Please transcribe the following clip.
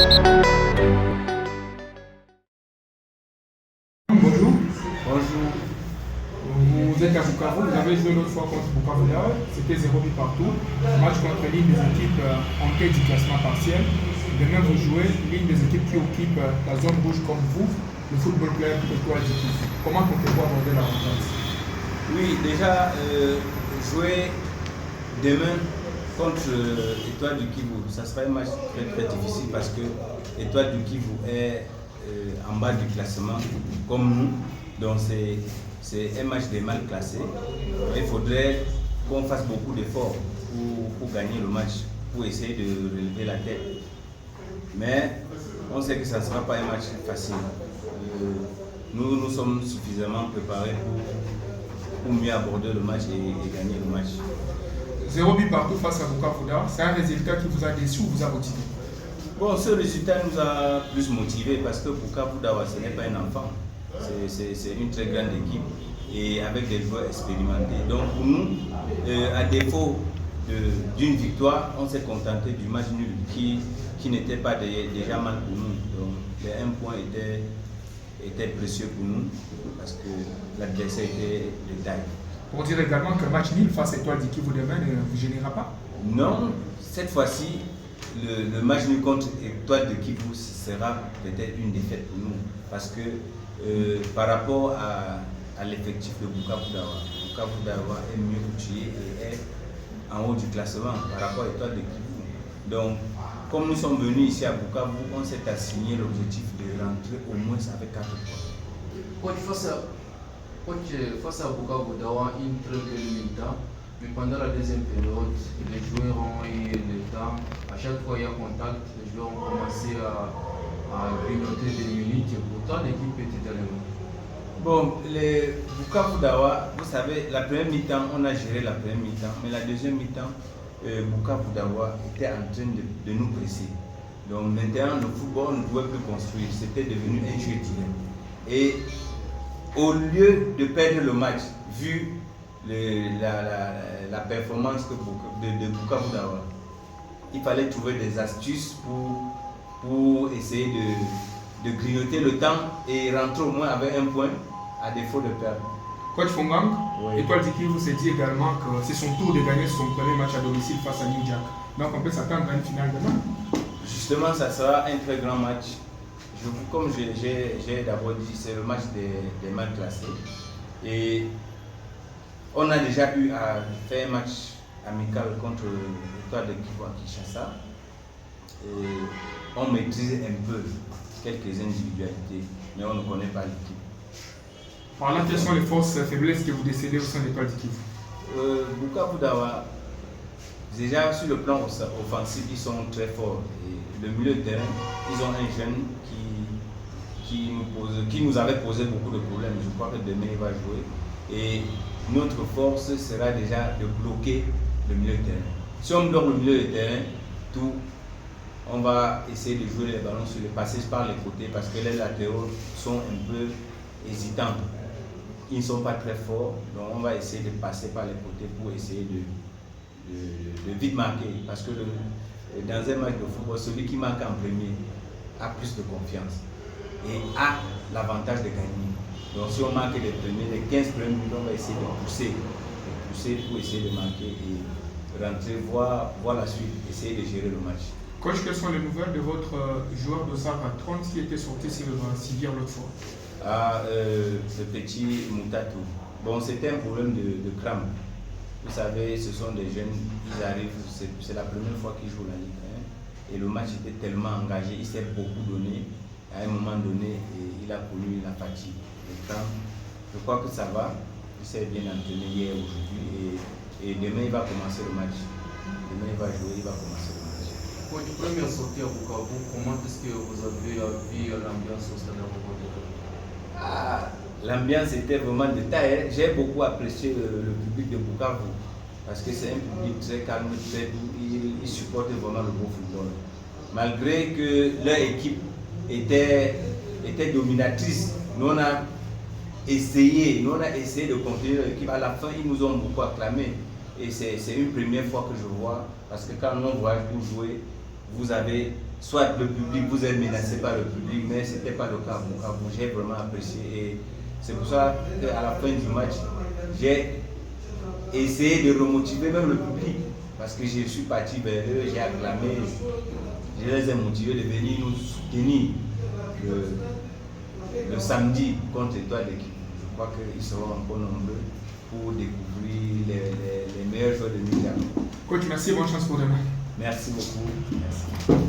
Bonjour. Bonjour. Vous êtes à Bukavu, vous avez joué l'autre fois contre Bukavu, c'était 0 but partout. Match contre l'une des équipes en tête du classement partiel. Demain, vous jouez l'une des équipes qui occupe la zone rouge comme vous, le Football Club Étoile du Kivu. Comment comptez-vous aborder la rencontre? Oui, déjà, jouer demain contre Étoile du Kivu, ça sera un match très, très difficile parce que Étoile du Kivu est en bas du classement comme nous. Donc c'est un match des mal classés. Il faudrait qu'on fasse beaucoup d'efforts pour gagner le match, pour essayer de relever la tête. Mais on sait que ça ne sera pas un match facile. Nous sommes suffisamment préparés pour mieux aborder le match et gagner le match. 0 but partout face à Bukavu, c'est un résultat qui vous a déçu ou vous a motivé? Bon, ce résultat nous a plus motivés parce que Bukavu Dawa, ce n'est pas un enfant. C'est une très grande équipe et avec des joueurs expérimentés. Donc pour nous, à défaut d'une victoire, on s'est contenté du match nul qui n'était pas déjà mal pour nous. Donc les 1 point était précieux pour nous parce que l'adversaire était de taille. Pour dire également qu'un match nul face à Étoile du Kivu demain ne vous gênera pas? Non, cette fois-ci, le match nul contre Étoile de Kivu sera peut-être une défaite pour nous parce que par rapport à l'effectif de Bukavu Dawa est mieux outillé et est en haut du classement par rapport à Étoile de Kivu. Donc, comme nous sommes venus ici à Bukavu, on s'est assigné l'objectif de rentrer au moins avec 4 points. Face à Bukavu Dawa, une très belle mi-temps, mais pendant la deuxième période, les joueurs ont eu le temps. À chaque fois il y a contact, les joueurs ont commencé à grignoter des minutes et pourtant l'équipe était dans les mains. Bon, les Bukavu Dawa, vous savez, la première mi-temps, on a géré la première mi-temps, mais la deuxième mi-temps, Bukavu Dawa était en train de nous presser. Donc maintenant, le football, on ne pouvait plus construire, c'était devenu un jeu direct. Et au lieu de perdre le match, vu la performance de Bukavu Dawa, il fallait trouver des astuces pour essayer de grignoter le temps et rentrer au moins avec 1 point à défaut de perdre. Coach Fongang, oui. Étoile du Kivu s'est dit également que c'est son tour de gagner son premier match à domicile face à New Jack. Donc on peut s'attendre à une finale demain. Justement, ça sera un très grand match. Comme j'ai d'abord dit, c'est le match des mal classés. Et on a déjà eu à faire un match amical contre l'Étoile de Kivu à Kinshasa. Et on maîtrise un peu quelques individualités, mais on ne connaît pas l'équipe. Par là, quelles sont les forces et faiblesses que vous décédez au sein de l'Étoile du Kivu? Bukavu Dawa, déjà sur le plan offensif, ils sont très forts. Et le milieu de terrain, ils ont un jeune qui nous avait posé beaucoup de problèmes. Je crois que demain il va jouer. Et notre force sera déjà de bloquer le milieu de terrain. Si on bloque le milieu de terrain, on va essayer de jouer les ballons sur les passages par les côtés parce que les latéraux sont un peu hésitants. Ils ne sont pas très forts, donc on va essayer de passer par les côtés pour essayer de vite marquer. Parce que dans un match de football, celui qui marque en premier a plus de confiance et a l'avantage de gagner. Donc si on marque les premiers, les 15 premiers minutes, on va essayer de pousser pour essayer de marquer et rentrer, voir la suite, essayer de gérer le match. Coach, quelles sont les nouvelles de votre joueur de Sarah 30 qui était sorti sur le civière l'autre fois? Ce petit Moutatou. Bon, c'était un problème de crâne. Vous savez, ce sont des jeunes, ils arrivent, c'est la première fois qu'ils jouent la Ligue 1 et le match était tellement engagé, il s'est beaucoup donné. À un moment donné, il a connu la fatigue, le crâne. Je crois que ça va, il s'est bien entraîné hier, aujourd'hui et demain il va commencer le match. Demain il va jouer, il va commencer le match. Votre première sortie à Bukavu, comment est-ce que vous avez vu l'ambiance au stade de l'ambiance était vraiment de taille. J'ai beaucoup apprécié le public de Bukavu parce que c'est un public très calme, très doux. Ils supportent vraiment le beau football. Malgré que leur équipe était dominatrice, nous on a essayé de contenir l'équipe. À la fin, ils nous ont beaucoup acclamé. Et c'est une première fois que je vois, parce que quand on voyage pour jouer, vous avez soit le public, vous êtes menacé par le public, mais ce n'était pas le cas. J'ai vraiment apprécié. Et c'est pour ça qu'à la fin du match, j'ai essayé de remotiver même le public. Parce que je suis parti vers eux, j'ai acclamé, je les ai motivés de venir nous soutenir le samedi contre Étoile d'équipe. Je crois qu'ils seront encore nombreux pour découvrir les meilleurs joueurs de Nigeria. Coach, merci, bonne chance pour demain. Merci beaucoup. Merci.